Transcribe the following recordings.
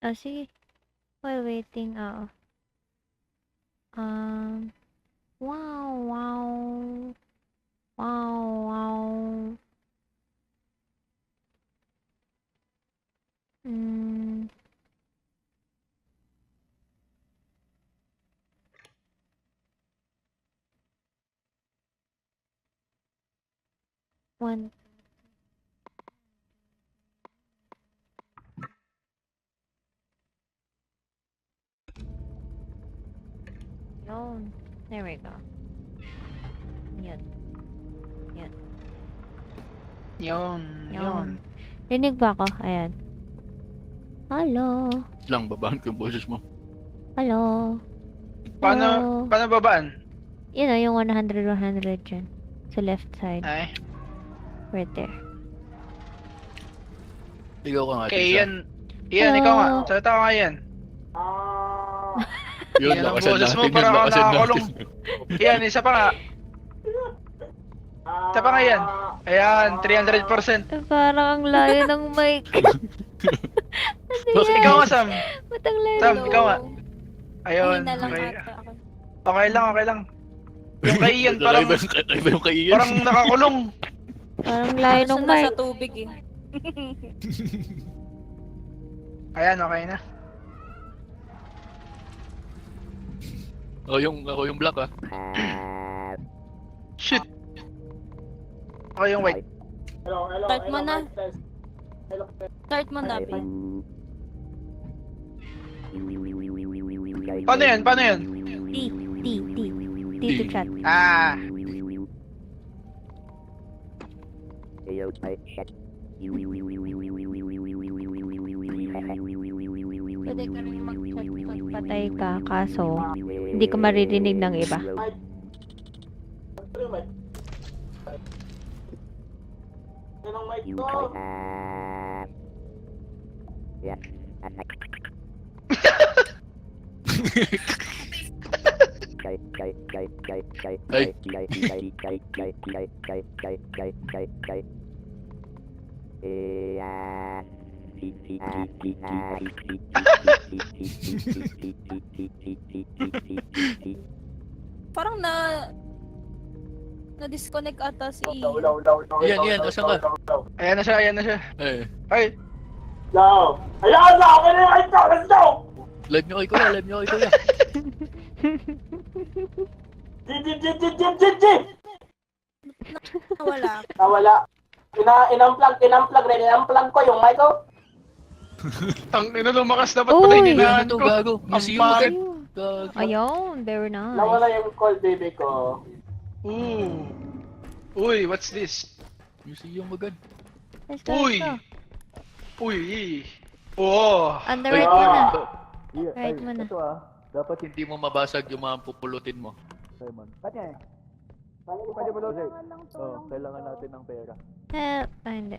Oh, sige. While waiting, oo. Wow, wow. Wow, wow. Hmm. One. Yun. There we go. Yun. Yun. Yun. Yun. Rinig ba ako? Ayan. Hello. Lang, babaan ko yung boses mo. Hello. Paano babaan? Yun o, yung 100 dyan. Sa left side. Ay. Right there. Ikaw ka nga, Okay, Tisa. Ian. Ian, ikaw nga. Hello. Salita ka nga, Ian. Yun, Yan ang lakasan boses mo, natin. Yun, parang lakasan nakakulong. natin. Ian, isa pa nga. Isa pa nga, Ian. Ayan, 300%. Parang ang layo ng mic. Ano Bakit yan? Ikaw nga, Sam. Ba't ang layo? Sam, ikaw nga. Ayun, Ayun na lang okay. ata ako. Okay lang, okay lang. Yung kay Ian, parang, Iba yung kay Ian. parang nakakulong. Parang layo ng Siya nasa mic. tubig eh. Ayan, okay na. Ako yung black ah. Shit. Ako yung white. Start mo na. Start mo na, Pin. Paano yan? Paano yan? T to chat. Ah. Pwede ka rin mag-chat pag patay ka, kaso hindi ka maririnig ng iba. Ay. Parang na-disconnect ata si Ian, asan ka? Ayan na siya, ayan na siya. Eh, Ay, Ayan na! Okay na yung ito! Let's go! live nyo kay Kuya, live nyo kay Kuya. G! Wala. Nawala. Inunplug ko yung mic ko. tang ina lumakas dapat Uy! pala Ano hinihinaan to, ko. gago? Ang Museum agad. Ayun. Gago. Ayun, very nice. Nawala yung call baby ko. Ooh. Uy, what's this? Museum agad. Let's go, Uy. let's go. Uy. Oh. On the right mo na. Ay, Right mo na. Dapat hindi mo mabasag yung mga pupulutin mo. Simon. Kanya eh. Pwede mo load. Kailangan natin ng pera. Help. Ah, hindi.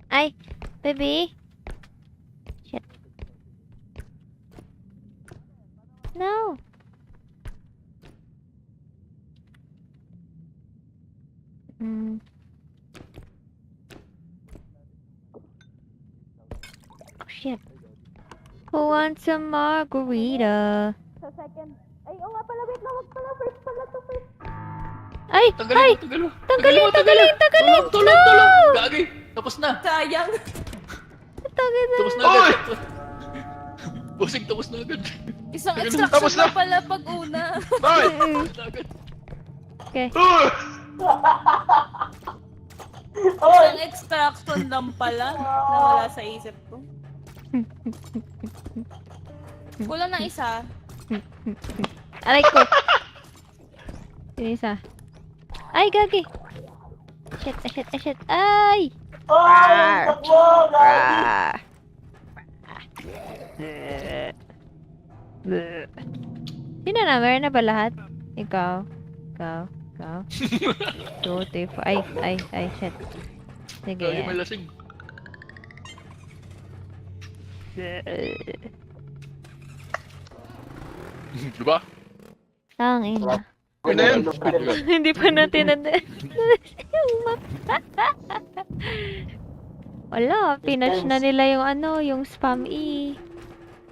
Ay, baby. Shit. No. Hmm. Oh, shit. Who wants a margarita? Sa second. Ay, oo nga pala. Wait lang. Wag pala. First pala to first. Ay! Ay! Tanggalin mo. Tanggalin! Tulong! Gagi! Tapos na! Sayang. Tanggalin! Tapos na Oy! agad! Busing, tapos na agad. Isang Tapos extraction na. na pala pag una. Ay! Tapos na agad. Okay. Isang extraction lang pala. Nawala sa isip ko. Kulang ng isa. Aray ko. Yung isa. Ay, gagi. Shit, shit, shit. Ay! Ay! Takbo! Ah. Sino na? Meron na ba lahat? Ikaw. Ikaw. 2, 3, 4. Ay, shit. Sige. Gagi, may lasing. Diba? Tangin na. Ano yun? Hindi pa natin Wala, pinush na nila yung ano, yung spam E.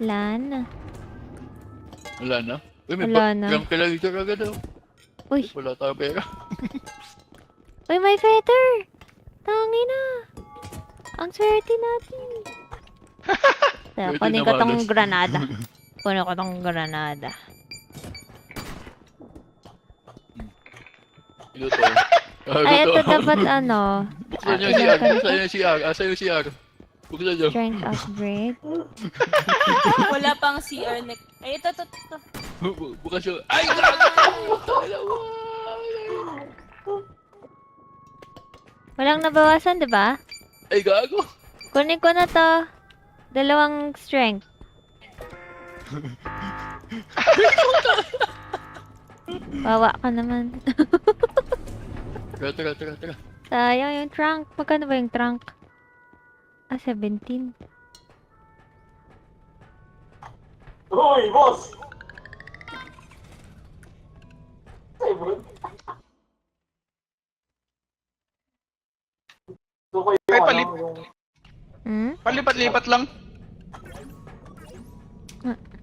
Wala na. Wala na? Uy, may Wala na. background ka lang ito agad oh. Uy, Wala tayo pera. uy, may feather! Tangi na! Ang swerte natin. Swerte Kunin na ko tong malas. granada. Kunin ko tong granada. Ito to. Ay, ito dapat ano, Buksan niyo yung CR. Buksan niyo yung CR. Asa yung CR? Buksan niyo. strength upgrade. Wala pang CR neck. Ay, ito. Bukas yung... Ay! Gago! Walang nabawasan, di ba? Ay, gago! Kunin ko na to. 2 strength. Bawa ka naman. Tara. Sayang yung trunk. Magkano ba yung trunk? Ah, 17. Uy, boss! Ay, bro. Gusto ko yung Ay, ano, palit. yung... Hmm? Palipat-lipat lang.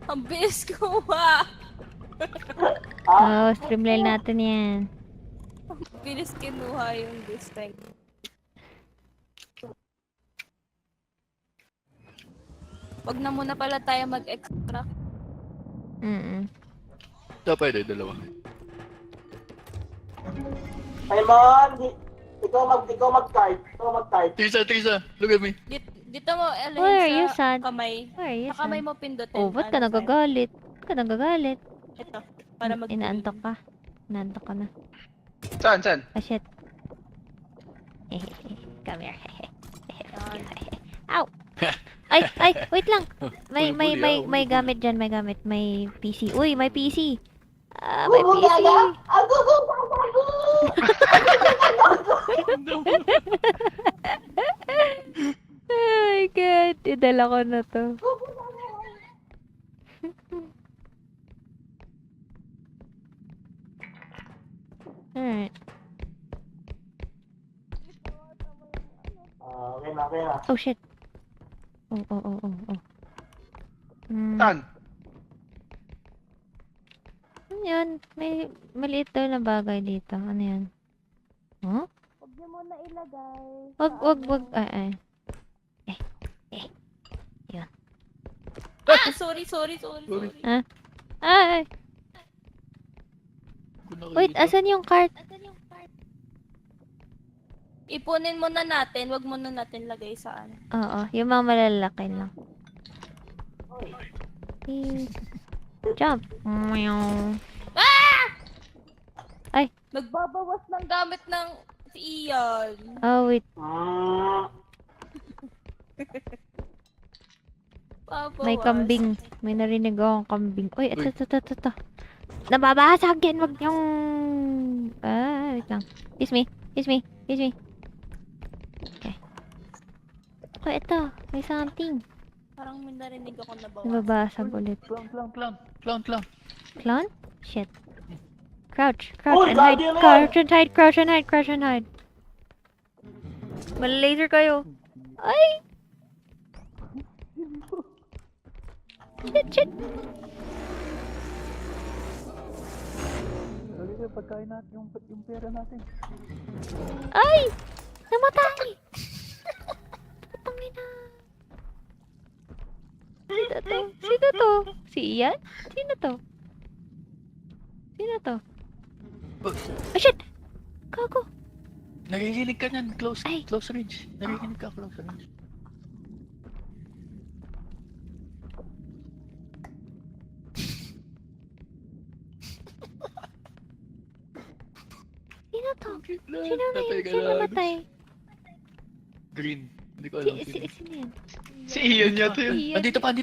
Ang bilis ko ba? Oh, streamline natin yan. Ang bilis kinuha yung distinct. Wag na muna pala tayo mag-extract. Pwede, dalawa. Ay, man! Ikaw mag-type. Trisa, look at me. Dito mo, Ellen, Where are you, sa son? kamay. Where are you, Sa kamay son? mo pindutin. Oh, ba't ka Ano, nagagalit? Ba't ka nagagalit? Ito, para mag- Inaantok ka. Inaantok ka na. Saan? Ah, shit. Come here. Ow! Ay, wait lang. May gamit dyan, may gamit. May PC. Uy, may PC. Ah, may PC. Oh my god. Idala ko na to. Alright. Okay na. Oh, shit. Oh. Saan? Ano yan? May maliit daw na bagay dito. Ano yan? Huh? Huwag niyo muna ilagay. Wag. Ay. Ah, sorry. Ay. Wait, asan yung cart? Ipunin muna natin. Wag muna natin lagay sa ano. Oo, yung mga malalaki lang. Jump. Meow. Nagbabawas ng gamit ng si Ian. Oh, wait. Babawas. May kambing. May narinig akong kambing. Uy, ito. Nababasag yan. Wag yung... Ah, wait lang. Excuse me. Okay. Oh, ito. May something. Parang may narinig ako na bawas. Nababasag ulit. Clown. Clone? Shit. Crouch Uy, and hide. goddamn it! Crouch and hide. Mal-laser kayo. Ay! Shit. Pagkain natin yung pera natin. Ay! Namatay! Tangina. Sino to? Si Ian? Sino to? Ah, shit! Gago. Nakikinig ka niyan. Close Ay. range. Nakikinig ka close range. Sino to? Sino Sino namatay? Green. Hindi ko alam. Sino yan? Si Ian yata yun. Ian. Andito pa.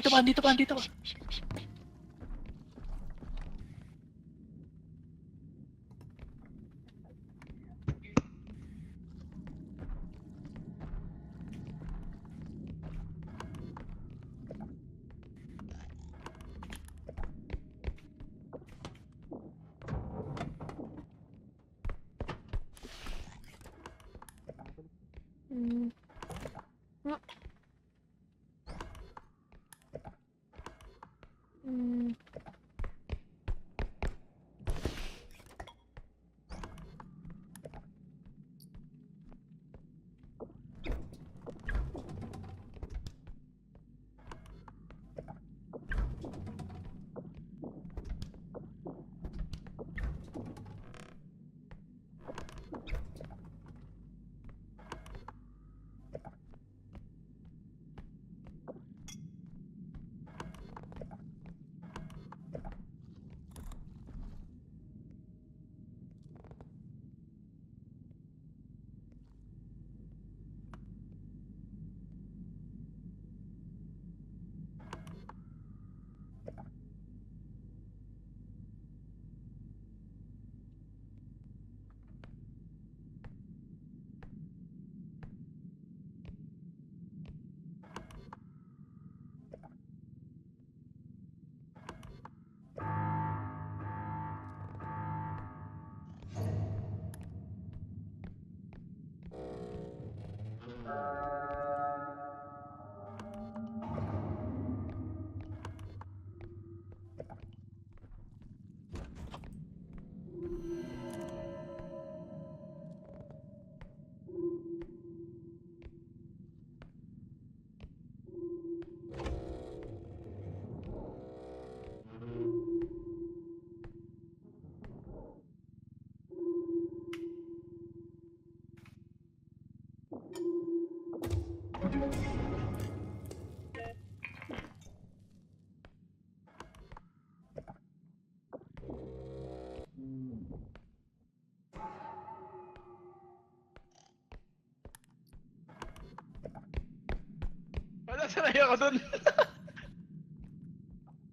Wala, sanay ako dun.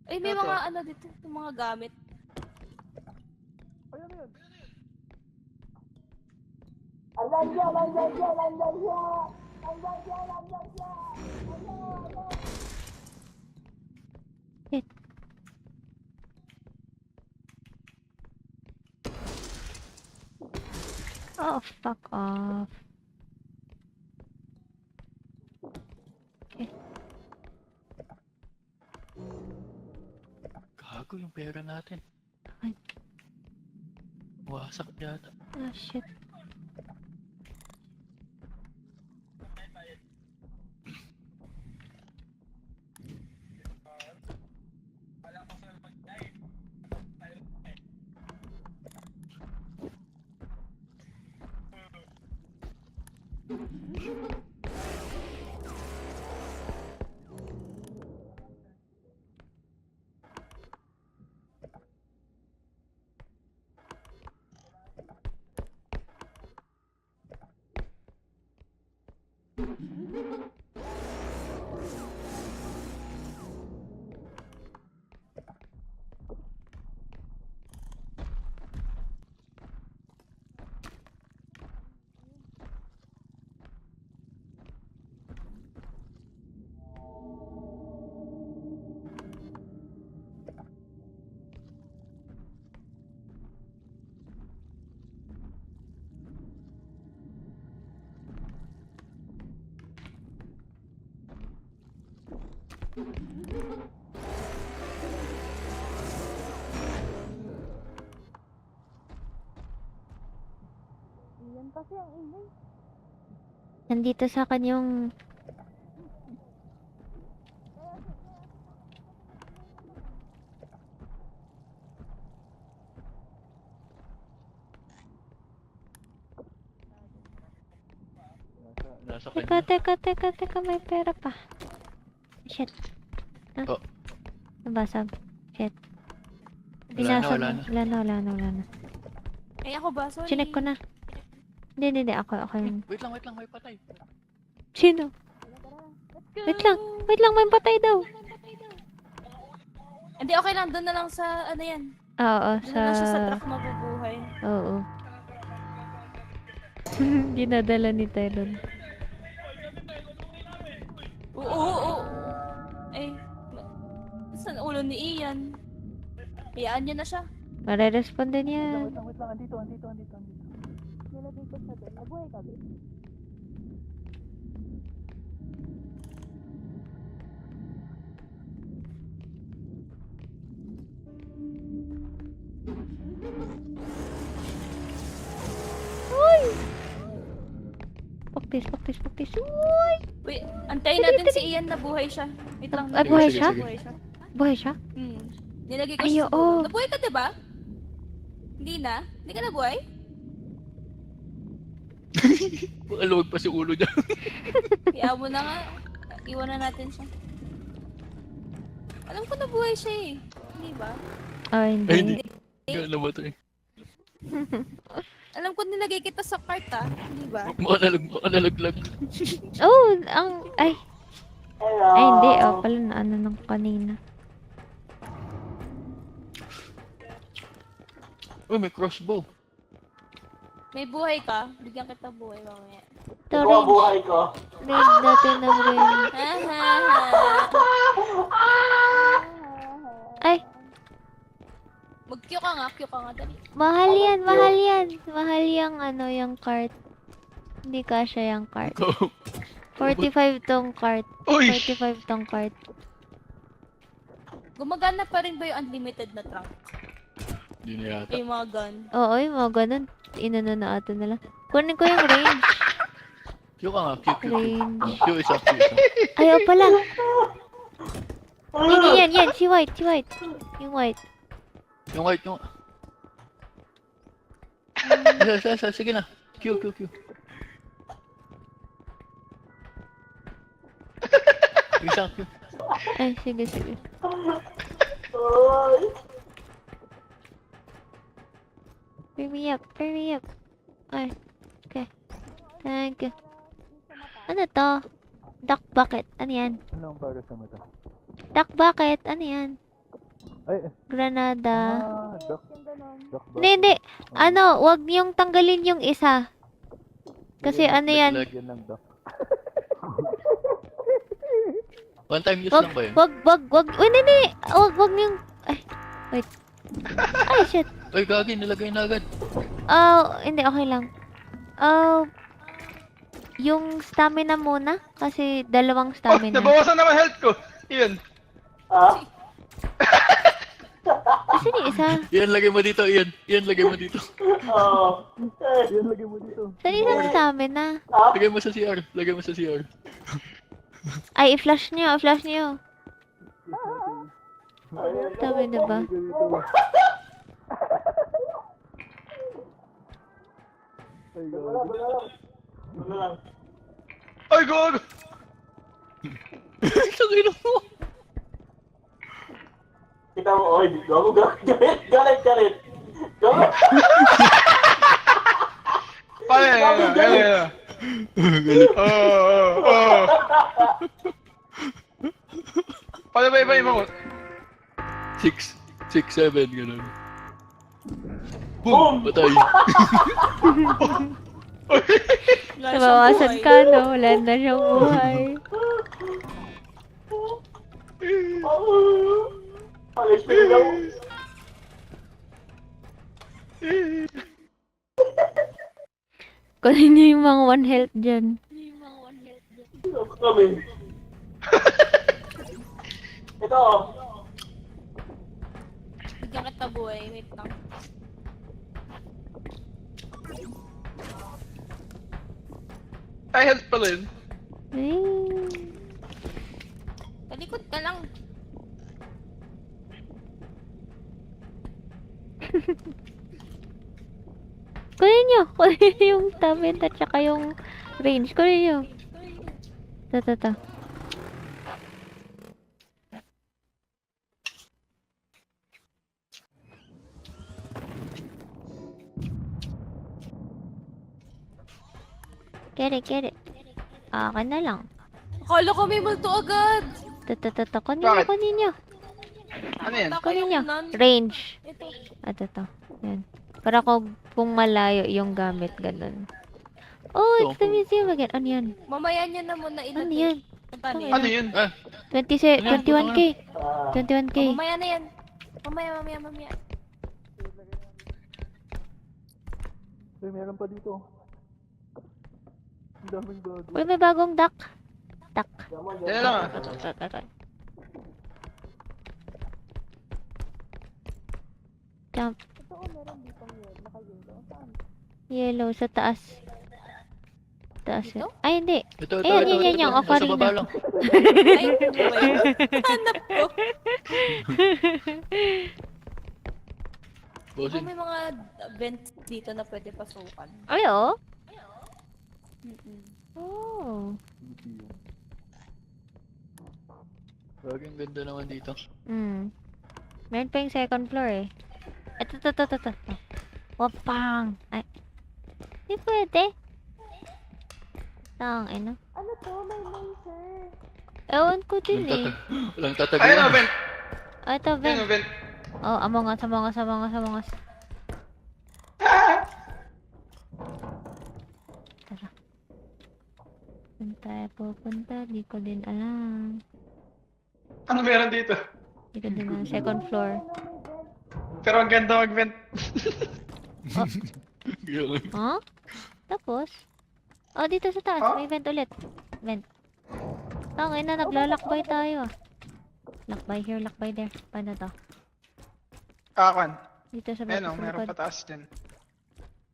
Ay, may Ano to? mga ano dito, yung mga gamit. Andyan siya, andyan siya, andyan siya! Andyan siya, andyan siya! Oh, fuck off. Gago yung pera natin. Ay. Wasak yata. Ah, shit. Yan kasi ang ingay. Nandito sa akin yung... Nasa Teka, kanya. teka, may pera pa. Shit. Ah. Oh. Nabasag. Shit. Wala na, Binasag wala mo. na. Wala na. Ay, ako ba? Sorry. Chinek ko na. Hindi. Ako yung... Wait lang, may patay. Sino? Let's go. Wait lang, may patay daw. Hindi, okay lang. Doon na lang sa, ano yan. Oo, Doon na lang siya sa truck mabubuhay. Oo. Dinadala ni Telon. Oo. Ay, saan ulo ni Ian? Hayaan niyo na siya. Mare-respond din yan. Wait lang, andito. Nilagay ko siya doon. Nabuhay ka, babe. Paktis. Uy! Wait, antayin natin si Ian na buhay siya. Wait lang. Ah, buhay Sige, siya? sige. Buhay siya. Buhay siya? Nilagay ko Ay, siya sa oo. dulo. Nabuhay ka, diba? Hindi na? Hindi ka nabuhay? Maluwag pa si ulo niya. Kaya mo na nga. Iwanan natin siya. Alam ko nabuhay siya eh. Hindi ba? Oh, Ay, hindi. hindi. Hindi na ba ito eh. Alam ko nilagay kita sa cart ah. Hindi ba? Mukha nalaglag. Oh, ay, Hello! hindi. Oh, pala na ano nang kanina. Oh, may crossbow. May buhay ka? Bigyan kita buhay mamaya. Ito, Ito ang range. buhay ko. Range natin ng range. Ay, Mag-Q ka nga, dali. mahal yan. Mahal yung ano, yung cart. Hindi kasya yung cart. 45 tong cart. Uy! 45 tong cart. Gumagana pa rin ba yung unlimited na trunk? Hindi na yata. Yung mga gun. Oo, yung mga ganun. Inano na ato nila. Kunin ko yung range. Q ka nga, Q, Q, Q. Range. Q isa, Q isa. Ayaw pala. Yan. Si white. Yung white. Yung white, yung... Isa, sige na. Q. Isa, Q. Ay, sige. Ay. Hurry up. Ay, okay. Thank you. Ano to? Duck bucket. Ano yan? Anong para sa mata? Duck bucket. Ano yan? Ay, Granada. duck Hindi. Ano, wag niyong tanggalin yung isa. Kasi ano yan? Lagyan ng duck. One time use Wag. lang ba yun? Wag. Uy, hindi. Wag niyong... Ay, wait. Ay, shit. Ay, gagi, nilagay na agad. Hindi, okay lang. Yung stamina muna. Kasi dalawang Oh, stamina. nabawasan naman health ko. Iyan. Ah? Kasi yung isa. Iyan, lagay mo dito, Iyan. Iyan, lagay mo dito. Oh. Iyan, lagay mo dito. Saan isang stamina? Lagay mo sa CR. Lagay mo sa CR. Ay, i-flash niyo. Stamina ba? Ano lang? Ay, gago! Sakino mo. Kita mo, oy, gago, galit. Galit. Paano? Oh. Paano ba iba mo? 6, 7, ganun. Boom! Boom! Patay. Nabawasan ka, no? Wala na siyang buhay. Alis na lang. Kunin niyo yung mga one health dyan. Kami. Ito. Bigyan kita buhay. Wait lang. Ay, health pala yun. Ay. Talikod ka lang. Kunin niyo yung stamina at saka yung range. Kunin niyo. Ta. Get it. Akin na lang. Akala ko may multo agad. Ta. Bakit? Kunin niyo. Ano yan? Taka Kunin yung niyo. nan. Range. Ito. Ito. Yan. Para kung malayo yung gamit, ganun. Oh, it's the museum again. Ano yan? Mamaya niya na muna Ano ilagay. yan? Ano yan? Ano yun? 21k. 21k. Mamaya na yan. Mamaya. Ay, meron pa dito. Ang daming gago. Uy, may bagong duck. Yan lang ah. Jump. Yellow sa taas. Dito? Ay, hindi. Ito. Yan, yung Nasa ocarina. baba lang. Ay, ano ba yun? Hanap ko. Kung Bossing. may mga vents dito na pwede pasukan. Ay, oh. Mm-mm. Oh. Laging ganda naman dito. Meron pa yung second floor eh. Ito. Wapang. Ay. Hindi pwede. Tang, ano? Ano to? May laser. Ewan ko din eh. Walang Ayun tataguan. o, vent. Ito, Ayun Ben. o, vent. Oh, Among Us. Tara. Saan tayo pupunta? Di ko din alam. Ano meron dito? Di ko din alam. Second floor. Pero ang ganda mag-vent. Huh? Tapos? Oh, dito sa taas. Ah? May vent ulit. Vent. Tangay na, naglalakbay tayo. Lakbay here, lakbay there. Paano to? Kwan. Dito sa Ayun o, sa meron likod. pataas dyan.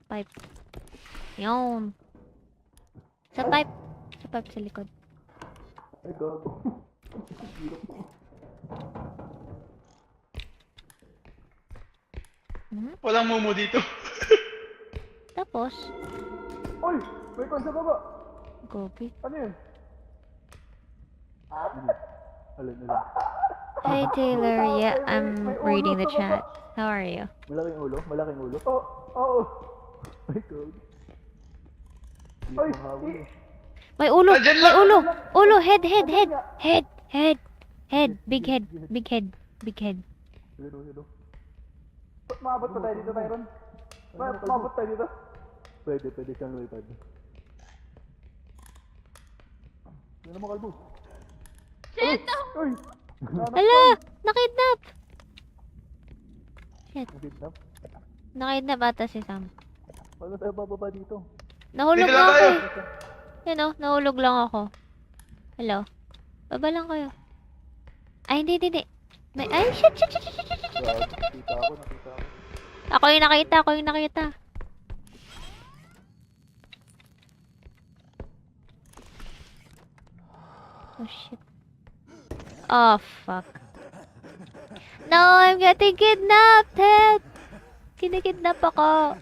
Pipe. Yun. Sa pipe. Sa pipe sa likod. Ay, gago. Mhm. Walang mumu dito. Tapos, Uy! May kon sa baba! gobi. Ano yun? Alin. Hi Taylor, yeah, I'm reading the chat. How are you? Malaking ulo? Malaking ulo? Oo! Oo! My God. Ay! Mahabol eh. May ulo! Andyan May lang! ulo! Ulo! Head! Head! Head! Head! Head! Head! Big head! Big head! Big head. Yun. Maabot pa tayo dito, Tyron? Maabot tayo dito? Pwede siyang lumipad. Yan naman kalbo. Shit! Uy! Ala! Nakidnap! Shit. Nakidnap. Nakidnap ata si Sam. Paano tayo bababa dito? Nahulog Dito na lang ako tayo. eh. Yan o, nahulog lang ako. Hello? Baba lang kayo. Ay, hindi. May, ay, shit! Gago. Nakita ako. Ako yung nakita. Oh, shit. Oh, fuck. No, I'm getting kidnapped! Help! Kinikidnap ako.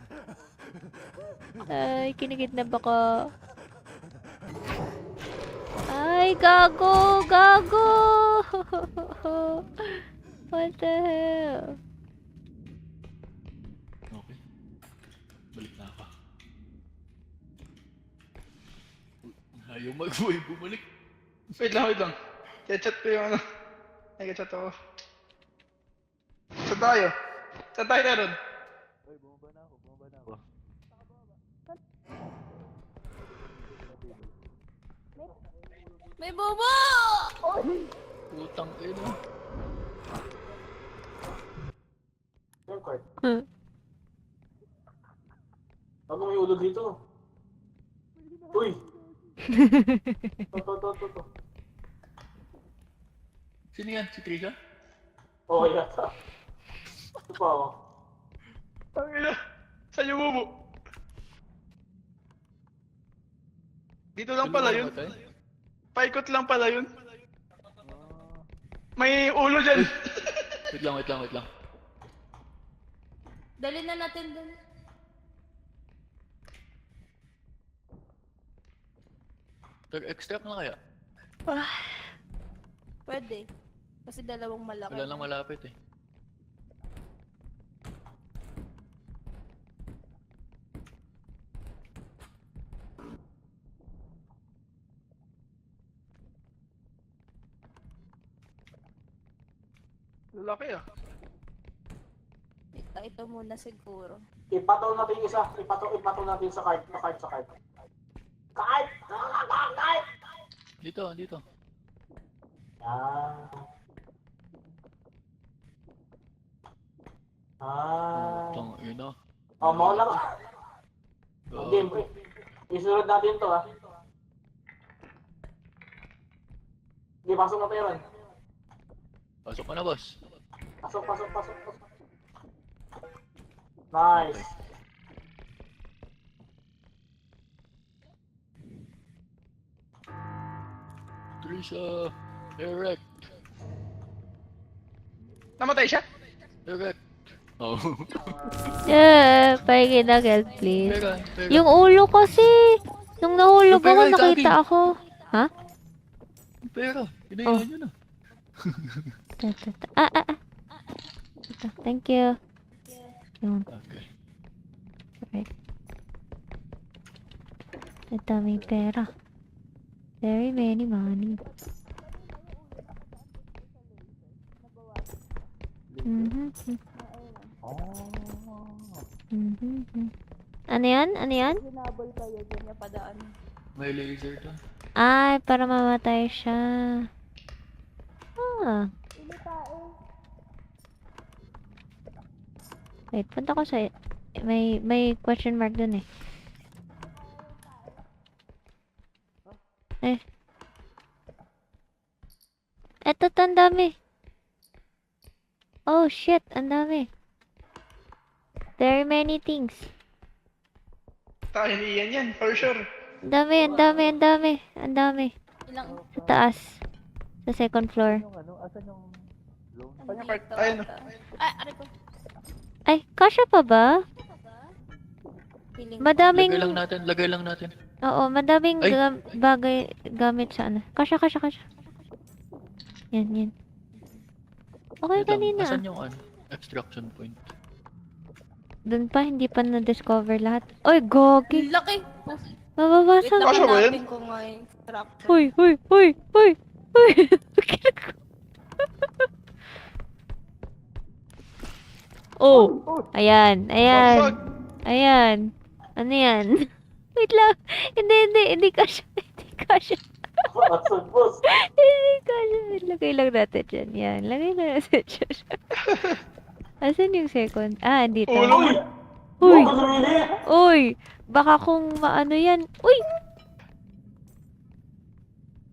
Ay, kinikidnap ako. Ay, gago! What the hell? Okay. Balik na ako. Ayaw bumalik. Wait lang. Chat ko yung ano. Nag-chat ako. Saan tayo? Saan tayo na ron? Ay, bumaba na ako. May bobo! Putang ina. Ano may ulo dito? Uy! To. Sino yan? Si Trisha? Oo, yata. Ito pa ako. Tangina. Saan yung mumu? Dito lang pala yun. Paikot lang pala yun. May ulo dyan. Wait lang. Dali na natin dun. Extract na kaya? Pwede. Kasi dalawang malaki. Wala lang malapit eh. Lalaki ah. Ito muna siguro. Ipataw natin yung isa. Ipataw natin sa card. Card! Dito. Putang ina. Oh, maula ka. Game. Isunod natin to, ha. Hindi, pasok na tayo, Ron. Pasok ka na, boss. Pasok. Nice. Trisha. Erect. Namatay siya? Erect. Oh. Yeah, pahingin ng help, please. Pera. Yung ulo kasi. Nung nahulog Yung pera, ako, yung nakita saging. ako. Ha? Pera. Inayahan nyo na. Ito, thank you. Yun, Okay. right. Ito, may pera. Very many money. Mhm. Ano yan? Hinabol kayo dyan na padaan. May laser to. Ay, para mamatay siya. Wait, punta ko sa... May question mark dun eh. Eto, ang dami. Oh, shit. Ang dami. There are many things. Tayo ni Ian yan, for sure. Ang dami, ang dami, ang dami. Ang dami. Ilang... Sa taas. Sa second floor. Yung ano, asan yung loan? Kanya part, Dito ayun. ata. Ay, aray ko. Ay, kasya pa ba? Feeling ko. Madaming... Lagay lang natin. Oo, madaming Ay. bagay gamit sa ano. Kasya. Yan. Okay, Wait lang, kanina. asan yung ano? Extraction point. Doon pa, hindi pa na-discover lahat. Oy, gogi. Ang laki! Wait Mababasa. lang, Kasya ba yan? hanapin ko nga yung structure. Uy. Oh, ayan. Basag. Ayan. Ano yan? Wait lang. Hindi kasya. Hindi kasya. Lagay lang natin dyan. Yan. Lagay lang natin dyan. Asan yung second? Ah, andito. Ulo mo. Uy! Baka kung maano yan. Uy!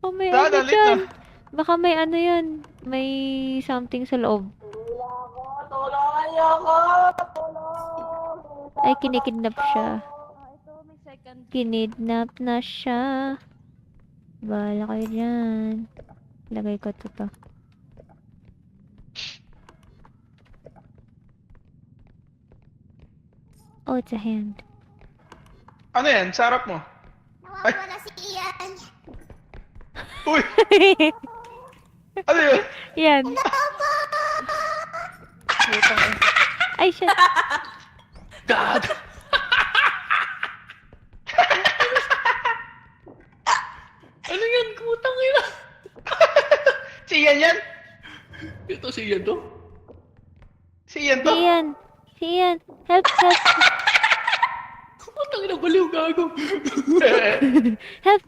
Oh, may ano Dalit dyan. na. Baka may ano yan. May something sa loob. Tulungan niyo ako! Tulong! Ay, kinikidnap siya. Ah, ito, may second. Kinidnap na siya. Bahala kayo dyan. Lagay ko to. Oh, it's a hand. Ano yan? Sa harap mo. Nawawala si Ian! Uy! Ano yun? Yan. Ay, shit. God! Ano yan? Kutang ina! Si Ian yan? Ito si Ian to? Si Ian to? Si Ian. Help. Kutang ina, baliw gago. Help.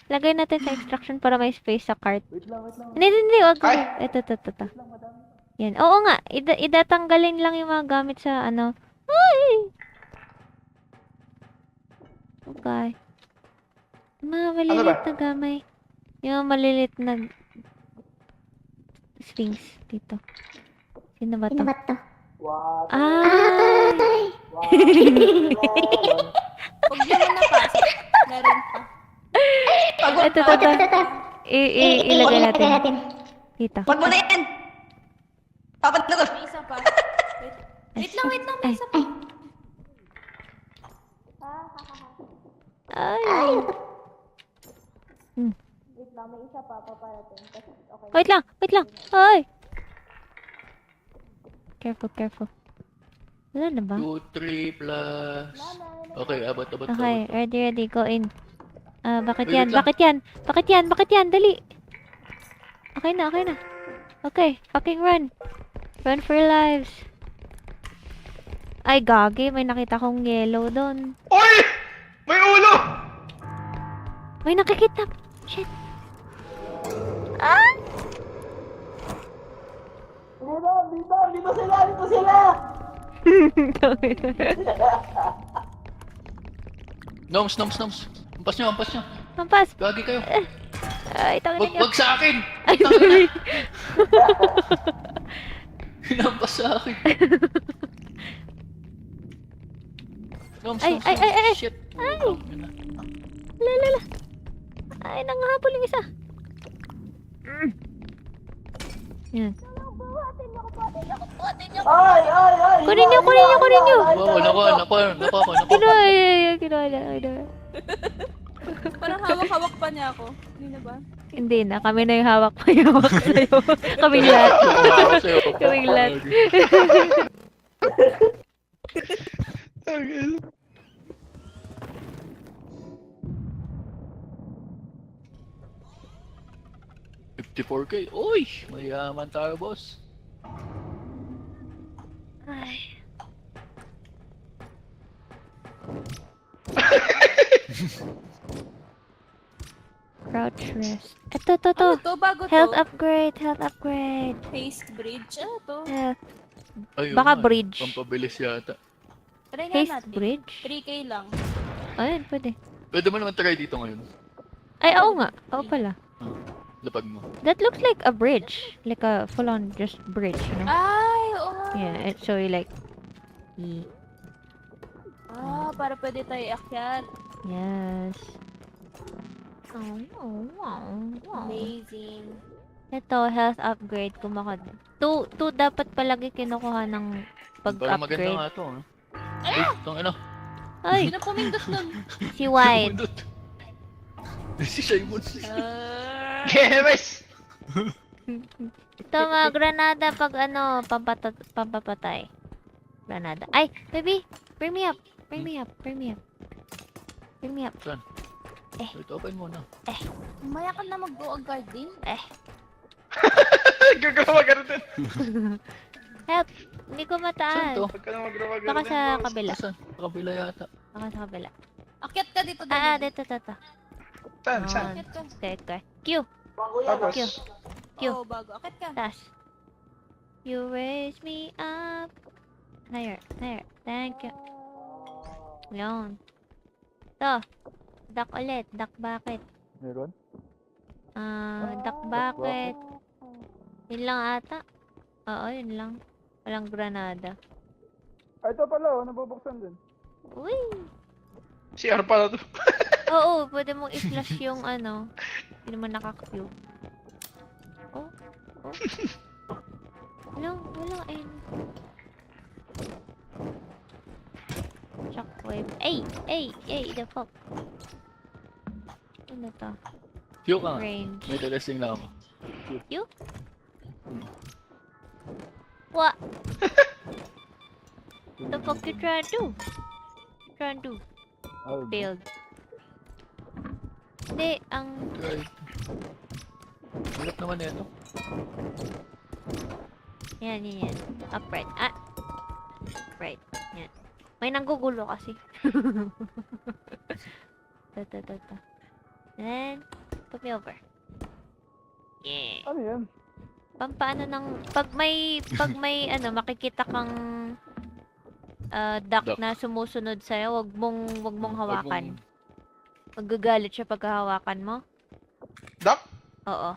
Lagay natin sa extraction para may space sa cart. Wait lang. Hindi. Wag ko. Ay. Ito. Yan. Oo nga. Idatanggalin lang yung mga gamit sa ano. Ay! Okay. Mga maliliit na gamay. Yung maliliit na sphinx dito. Sino ba to? What? Ay! Huwag nyo na napasok. Meron pa. Ito. Ilagay natin. Dito. Wag mo na yan! Papadala ko! May isa pa. Wait lang, may isa pa. Ay! Wait lang, may isa pa paparating. Kasi okay. Wait lang. Ay! Careful. Wala na ba? 2, 3 plus... Okay, abot. Okay, ready. Go in. Bakit Wait yan? lang. Bakit yan? Dali. Okay na. Okay, fucking run. Run for your lives. Ay, gagi. May nakita kong yellow doon. Uy! May ulo! May nakikita. Shit. Ah! Dito sila! Noms. Ampas nyo. Hampas. Gagi kayo. Ay, tangin niyo. Wag sa akin! Ay, Hinampas sa akin. Noms. Ay. Shit. Ay. Lala. Ay, nangahabol yung isa. Yan. Ay! Kunin niyo. Nakuha. Kinuha. Parang hawak-hawak pa niya ako. Hindi na ba? Hindi na. Kami na yung hawak pa yung hawak sa'yo. Kaming lahat. Kaming lahat. Okay. $54K. Uy! Mayaman tayo, boss. Ay. Crouch rest. Ito. Ano to? Bago to? Health upgrade. Haste bridge. Ano to? Health. Ayun Baka nga, bridge. Pampabilis yata. Try nga Haste natin. bridge? 3K lang. Ayun, pwede. Pwede mo naman try dito ngayon. Ay, oo nga. Oo pala. Lapag mo. That looks like a bridge. Like a full-on just bridge, you know? Ay, oo nga. Yeah, so you like... Para pwede tayo iakyat. Yes. Oh, wow. Amazing. Ito, health upgrade. Kumakad. 2 dapat palagi kinukuha ng Parang maganda pag-upgrade. nga ito. Ay! Itong ino. Ay, Sino pumindot nun? si White. Si Simon. Gemes! Ito mga granada pag ano, pampapatay. Granada. Ay, baby! Bring me up. Bring me up. Bring me up. Bring me up. Saan? Ito, open mo na. Umaya ka na mag-go garden. Gagawa ka rin din. Help! Hindi ko Saan mataas. to? Huwag ka na magawa ka Baka rin sa boss. kabila. Saan? Sa kabila yata. Baka sa kabila. Akyat ka dito, Dali. Dito. Saan? Saan? Akyat ka. Okay. Q. Tapos, Q. Oo, bago. Akyat ka. Taas. You raise me up. Higher. Thank you. Yun. Ito. Duck ulit. Duck bucket. Meron? Duck bucket. Yun lang ata. Oo, yun lang. Walang granada. Ay, ito pala, nabubuksan din. Uy! CR pala to. Oo, pwede mong i-flash yung ano. Hindi naman naka-Q. Oh. Walang N. Shockwave. Ay, the fuck. Ano to? Yo ka nga. Range. May testing na ako. You? What? The fuck you trying to do? Oh, Build. Hindi, ang... Right. Hirap naman ito. Yan. Upright. Upright. Yan. May nanggugulo kasi. Ito. Then, put me over. Yeah. ano yan? Pampaano ng... Pag may ano, makikita kang... duck Duck. na sumusunod sa'yo, wag mong hawakan. Wag mong- Magagalit siya pag hawakan mo. Duck? Oo.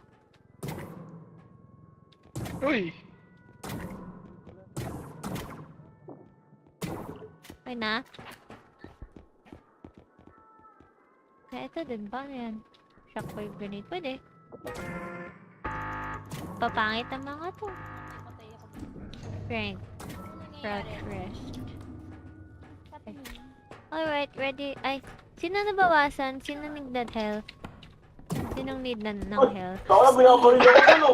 Uy! Okay na. Kaya ito din ba? Ano yan? Shockwave grenade. Pwede. Papangit ang mga to. Patay ako. Strength. Ano Crouch nangyayari? rest. Happening. Alright, ready. Ay, sino nabawasan? Sino need health? Sinong need ng health? Tawag na, binabaril ako ano?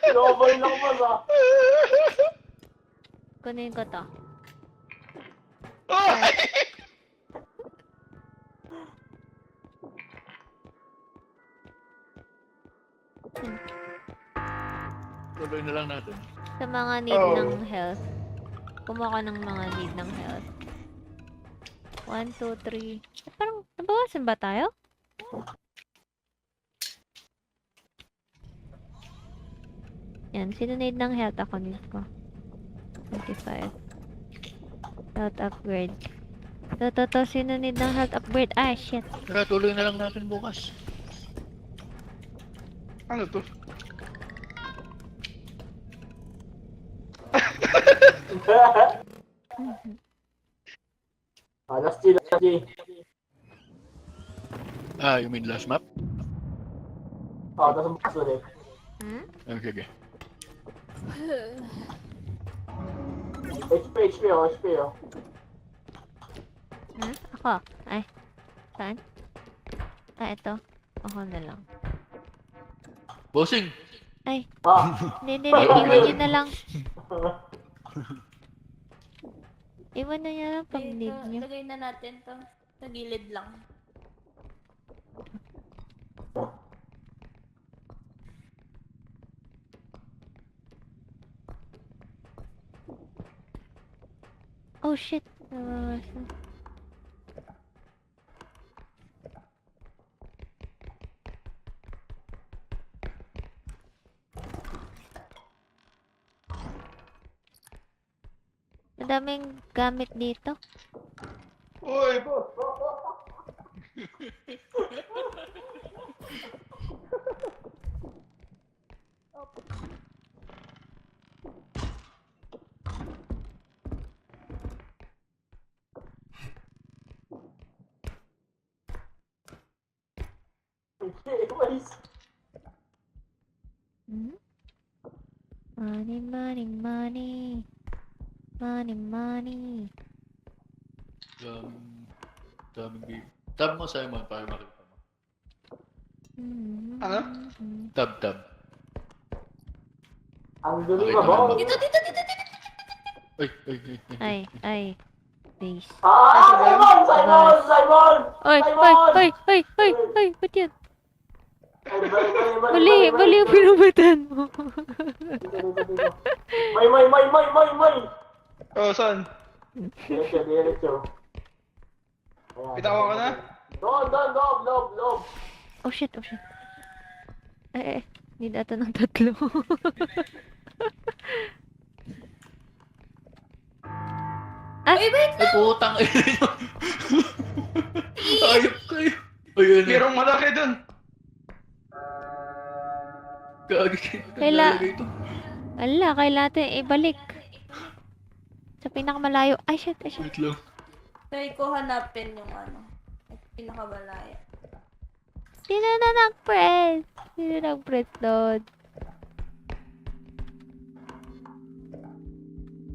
Binabaril ako ba sa? Kunin ko to. Oh! Tuloy na lang natin. Sa mga need Oh. ng health. Kumuha ka ng mga need ng health. 1, 2, 3. Parang, nabawasan ba tayo? Yan, sino need ng health? Ako need ko. 25. Health upgrade. To, sino need ng health upgrade? Ah, shit. Tara, tuloy na lang natin bukas. Ano to? Last G. Ah, you mean last map? Tapos bukas ulit. Sige. HP oh. Ako. Ay. Saan? Ah, ito. Ako na lang. Bossing! Ay. Ah, Hindi. Iwan nyo na lang. Iwan na nyo lang pag need nyo. Lagay na natin to. Sa gilid lang. Oh shit. Nabawasan. Madaming gamit dito. Uy! Hmm? Money, money, money. Money, money. Daming game. Tab mo, Simon, para makita mo. Ano? Tab. Ang galing Makita ka ba? mo. Dito, dito, dito, dito. Ay. Please. Simon! Simon! Simon! Ay, ba't yan? Mali yung pinumatan mo. May! Oh, saan? Diretso. Bitawan ka na? Loob. Oh shit. Need ata ng 3. Wait, Ay, putang ina nyo. Ayop kayo. Ayun na. Merong malaki dun. Gagi. Kaila- Ito. Ala, kailangan natin ibalik. Sa pinakamalayo. Ay, shit. Wait lang. Try ko hanapin yung ano. Yung pinakabalaya. Sino na nag-press doon?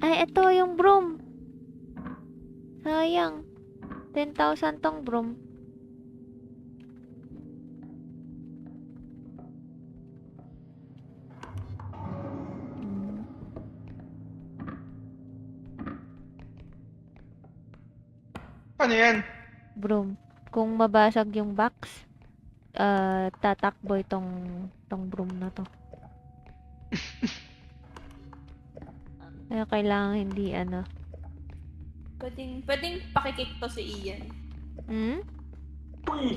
Ay, ito yung broom. Sayang. 10,000 tong broom. Ano yan? Broom. Kung mabasag yung box, tatakbo itong broom na to. Kaya kailangan hindi ano. Pwedeng pakikick to si Ian. Hmm?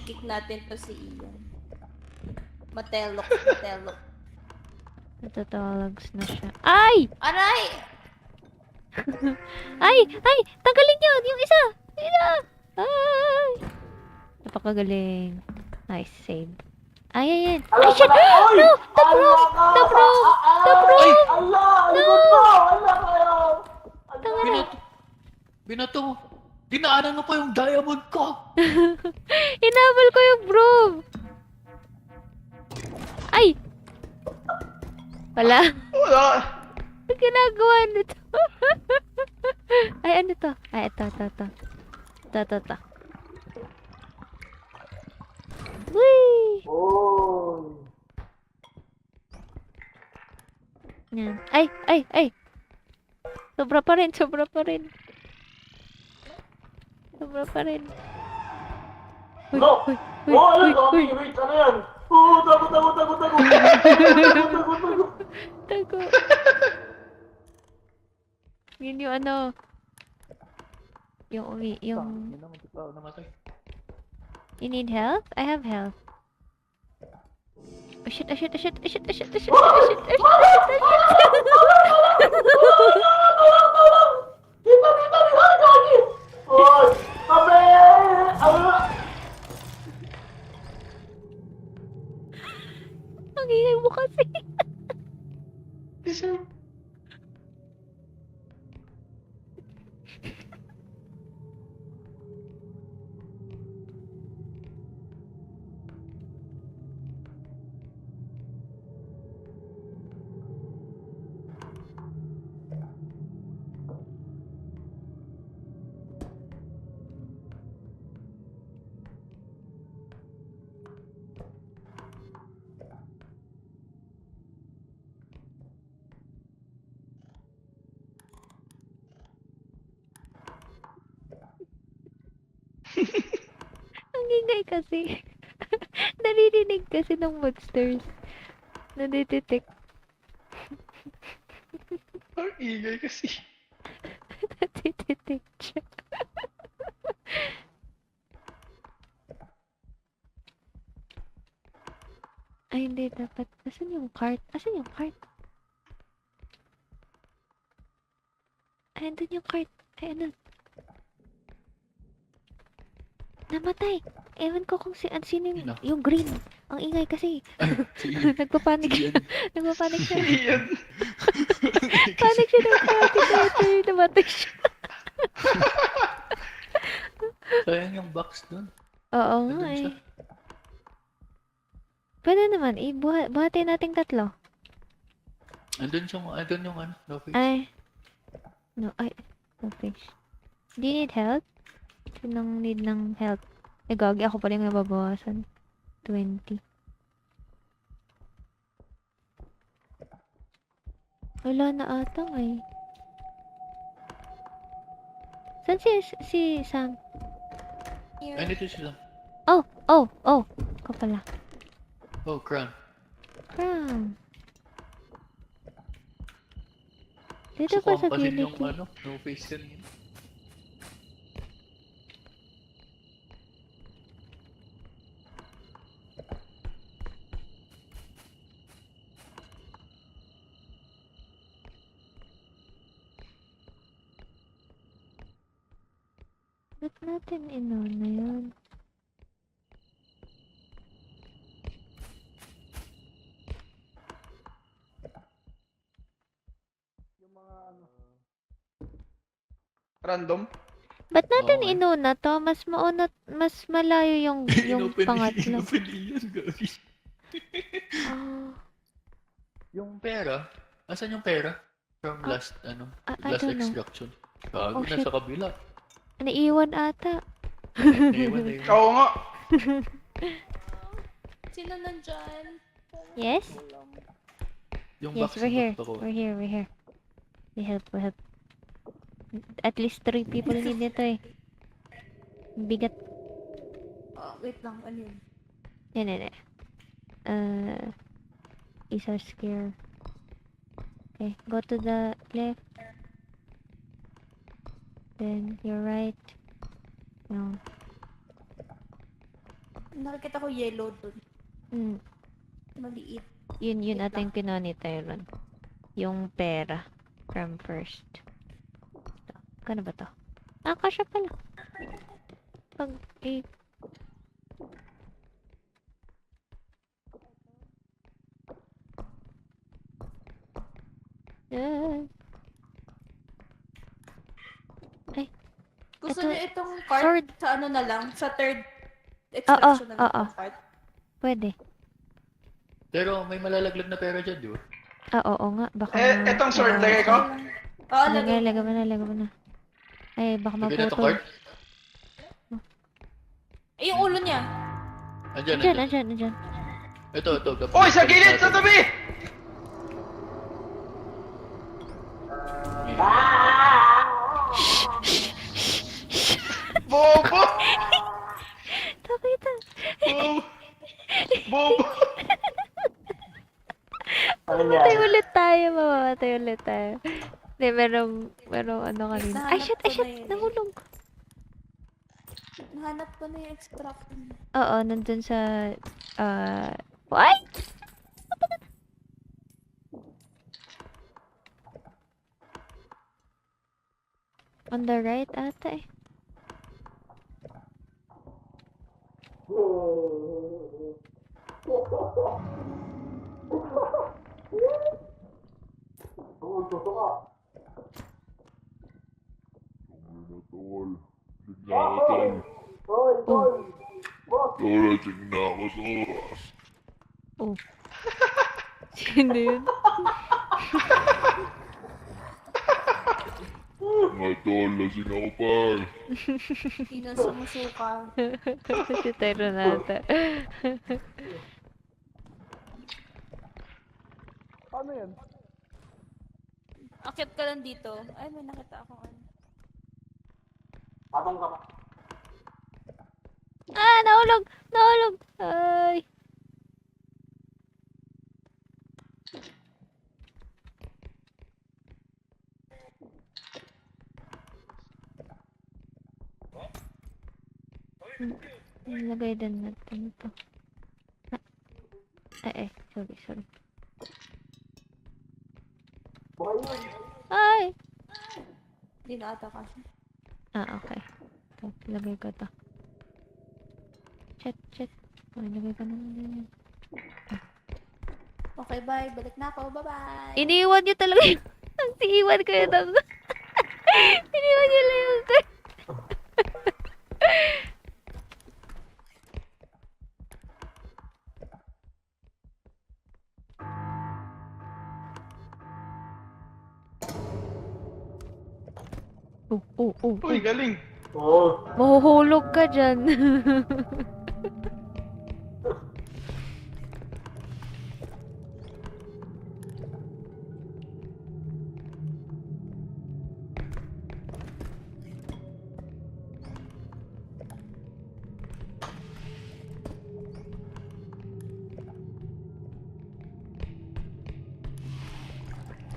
Kick natin to si Ian. Matelok. Natutulags na siya. Ay! Aray! Ay! Tanggalin yun! Yung isa! Ay! Napakagaling. Nice save. Ay! Ay, shit! No! The broom! Binato mo. Dinaanan mo pa yung diamond ko. Hinabol ko yung broom! Ay! Wala. Ano ginagawa nito? Ay, ano to? Ay, ito. Ito. Whee! Yan. Ay! Sobra pa rin. Uy, No! uy, Wait, ano yan? Takot. Tago. Yun yung ano. Yung Hindi naman totoo namatay. You need health? I have health. Oh shit. Ang ingay mo kasi. Ang ingay kasi. Naririnig kasi ng monsters. Nadidetect. Ang ingay kasi. Nadidetect siya. Ay, hindi. Dapat. Asan yung cart? Ay, andun yung cart. Ay, ano? Namatay. Ewan ko kung sino Sino? yung green. Ang ingay kasi. Sige. Nagpapanik siya. Yan. Nagpapanik siya. Iyan. Panik siya. Nagpapanik. Namatay siya. Sayang yung box dun. Oo nga Nandun siya. eh. Pwede naman. Buhatin nating tatlo. Andun yung ano, no face. Ay. No, ay. No fish. Do you need help? Sinong need ng help? Eh, gagi. Ako pala yung nababawasan. 20. Wala na ata eh. Saan si Sam? Here. Ay, dito sila. Oh! Ko pala. Oh, crown. Crown. Dito Gusto pa ko sa ampasin gilid yung eh. ano, no face kanina. Ba't natin inuna yun? Random. Ba't natin Okay. inuna to? Mas malayo yung pangatlo. Inopen yan, gabi. Oh, Yung pera? Asan yung pera? From Ah, last, I last don't know. extraction. Gago Oh, na shit. sa kabila. naiiwan ata. Naiwan na yun. Oo nga. Sino nandyan? Yes? Yung Yes, box we're here. yung box ako. We're here. We help. At least 3 people need nito eh. Bigat. Oh, wait lang. Ano yun? Yan. Isa scare. Okay, go to the left. Then your right. No. Nakikita ko yellow dun. Hmm. Maliit. Yun ata yung pinoniter nun. Yung pera. From first. Ito. Kano ba to? Ah, kasya pala. Pag Ah. Gusto Ito, niyo itong card sword. sa ano na lang? Sa third extraction na lang oo. itong card? Pwede. Pero may malalaglag na pera dyan, di ba? Oo nga. Baka Etong sword, lagay ko? Oo, Lagay lagay. mo na. Ay, baka Lagay na itong maputol. card? Eh, yung ulo niya. Andyan. Andyan. Ito. Oy, sa gilid! Sa tabi! Bobo! Nakita. Bobo! Bobo! Mamamatay ulit tayo. Hindi, merong ano kanina. Ay, shit! Nahulog. Nahanap ko na yung extraction. Oo, nandun sa, Ay! On the right ata eh. Tol, tignan ako tol. Tol, tignan ako tol. Oh. Sino yun? Mga tol, lasing ako par. Hindi na sumusuka. Si Tyro nata. Paano yan? Akit ka lang dito. Ay, may nakita akong ano. Ah, nahulog! Ay. Nilagay din natin ito. Ay, sorry. Ay! Hindi na ata kasi. Ah, okay. Ito, lagay ko to. chat. Ay, lagay ko naman din yan. Okay, bye. Balik na ako. Bye-bye. Iniiwan niyo talaga yun. Iiwan ko yun ako. Iniiwan niyo lang yung card. Oh. Uy, galing. Oo. Mahuhulog ka dyan.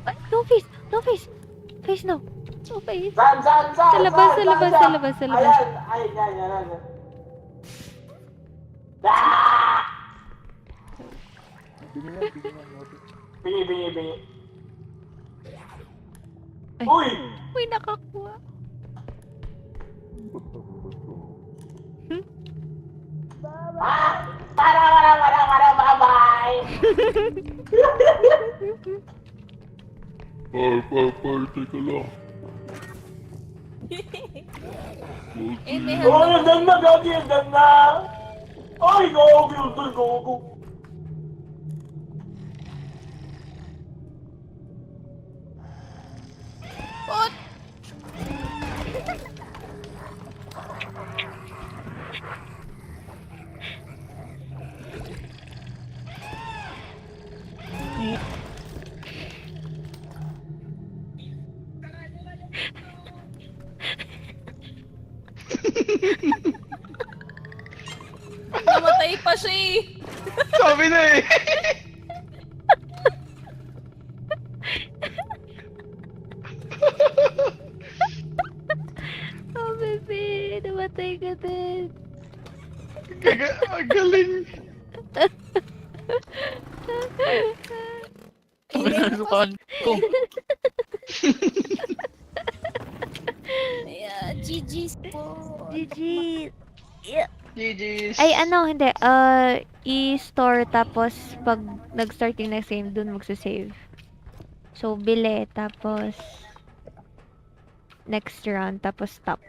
Ay, no face! No face! Face no! No face! Saan? Sa labas, sa labas, sa labas, sa labas. Ayan, ay, yan. Ah! Bingi. Ay. Uy! Uy, nakakuha. Ah! Para, bye-bye! Par, teka lang. Eh, may Oh, hello. yan na, Gagi, yan na! Ay, go! What? Namatay pa siya eh. Sabi na eh. Oh, baby. Namatay ka din. Ang galing. Ang nasukan ko. Yeah, GG's po. GG. GG's. Ay, ano, hindi. I-store tapos pag nag-start yung next game, dun magsasave. So, bili, tapos next round, tapos stop.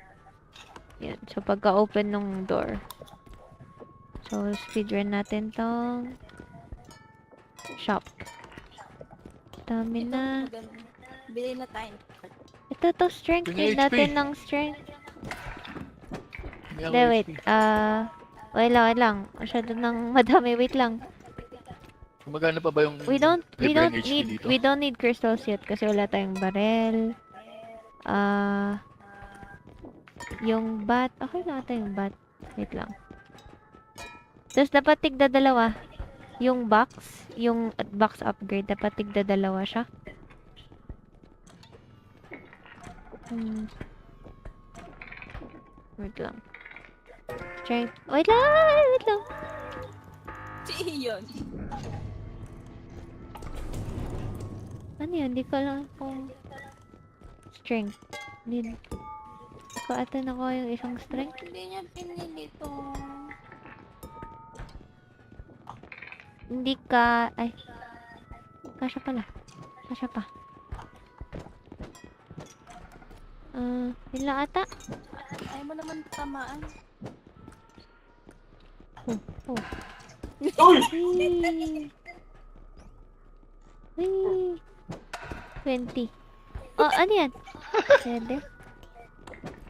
Yan. So, pagka-open ng door. So, speedrun natin tong shop. Dami na. Bili na tayo. Ito to, strength. Tingnan Need HP. natin ng strength. May Hindi, ako wait. HP. Wait lang. Masyado nang madami. Wait lang. Magkano pa ba yung We don't libreng HP need dito? we don't need crystals yet kasi wala tayong barrel. Yung bat, okay lang ata yung bat. Wait lang. Tapos dapat tigda dalawa. Yung box upgrade dapat tigda dalawa siya. Wait lang. Strength. Wait lang. Si Iyon. Ano yun? Hindi ko alam kung strength. Need ko ata na ko yung isang strength. Hindi niya pinili to. Hindi ka... Ay. Kasya pala. Kasya pa. Yun lang ata. Ayaw mo naman tamaan. Oh. Uy! Uy. 20. Oh, ano yan? Feather.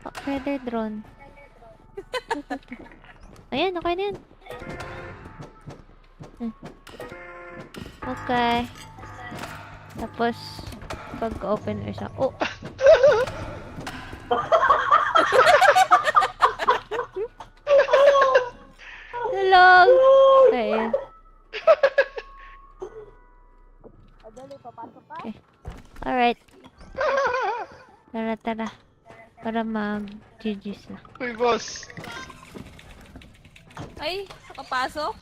Oh, feather drone. Ayan, okay na yan. Okay. Tapos, pag-open isa. Oh! Tulong! Okay. Okay. Alright. Tara. Para mag-GG's na. Uy, boss. Ay, nakapasok?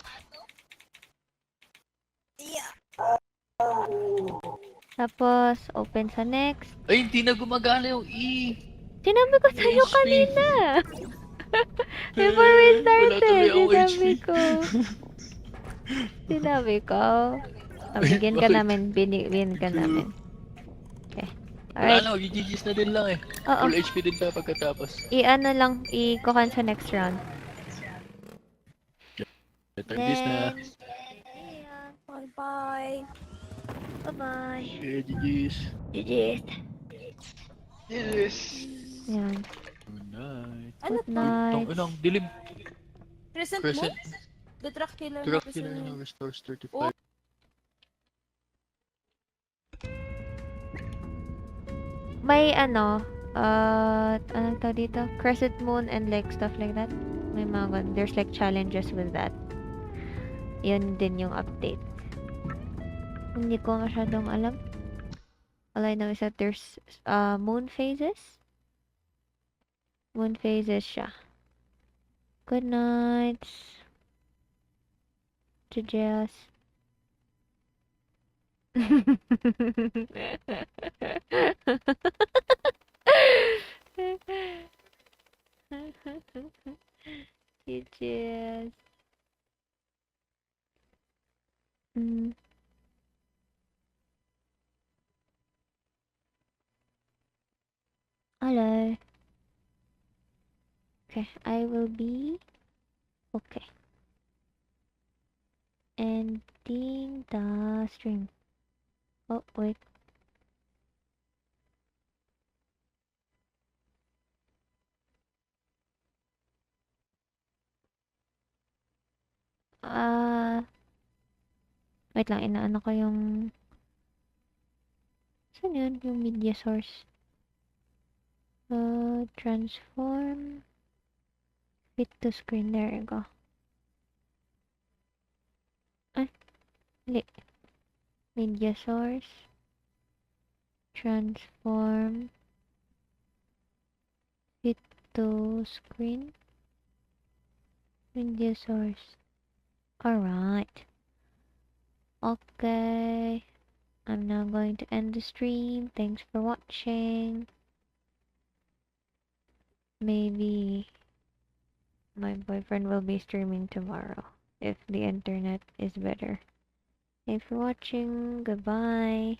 Tapos, open sa next. Ay, hindi na gumagana yung E. Sinabi ko sa'yo PHP. kanina! Before we Wala started, tuloy ako sinabi HP. ko. Sinabi ko. Bigyan ka Bakit? namin. Binigyan ka namin. Okay. Wala Alright. na, mag-GG's na din lang eh. Oo. Full HP din tayo pagkatapos. I-ano lang. I-kukan sa next round. GG's na. Next. Yeah. Bye-bye. Bye-bye. Okay, GG's. GG's. Yes. Yan. Good night. Ano Good to? night. Ang dilim. Crescent Crescent. moon? The Dracula. Dracula na restores 35. May ano, anong tawag dito? Crescent moon and like stuff like that. May mga ganun. There's like challenges with that. Yun din yung update. Hindi ko masyadong alam. All I know is that there's moon phases. Moon phases siya. Good night. To Jess. Jess. Mm. Hello. Okay, I will be okay. Ending the stream. Oh, wait. Wait lang, inaano ko yung... Saan yun? Yung media source. Transform. Fit to screen. There you go. Ay, hindi. Media source. Transform. Fit to screen. Media source. Alright. Okay. I'm now going to end the stream. Thanks for watching. Maybe my boyfriend will be streaming tomorrow if the internet is better. Thanks for watching. Goodbye.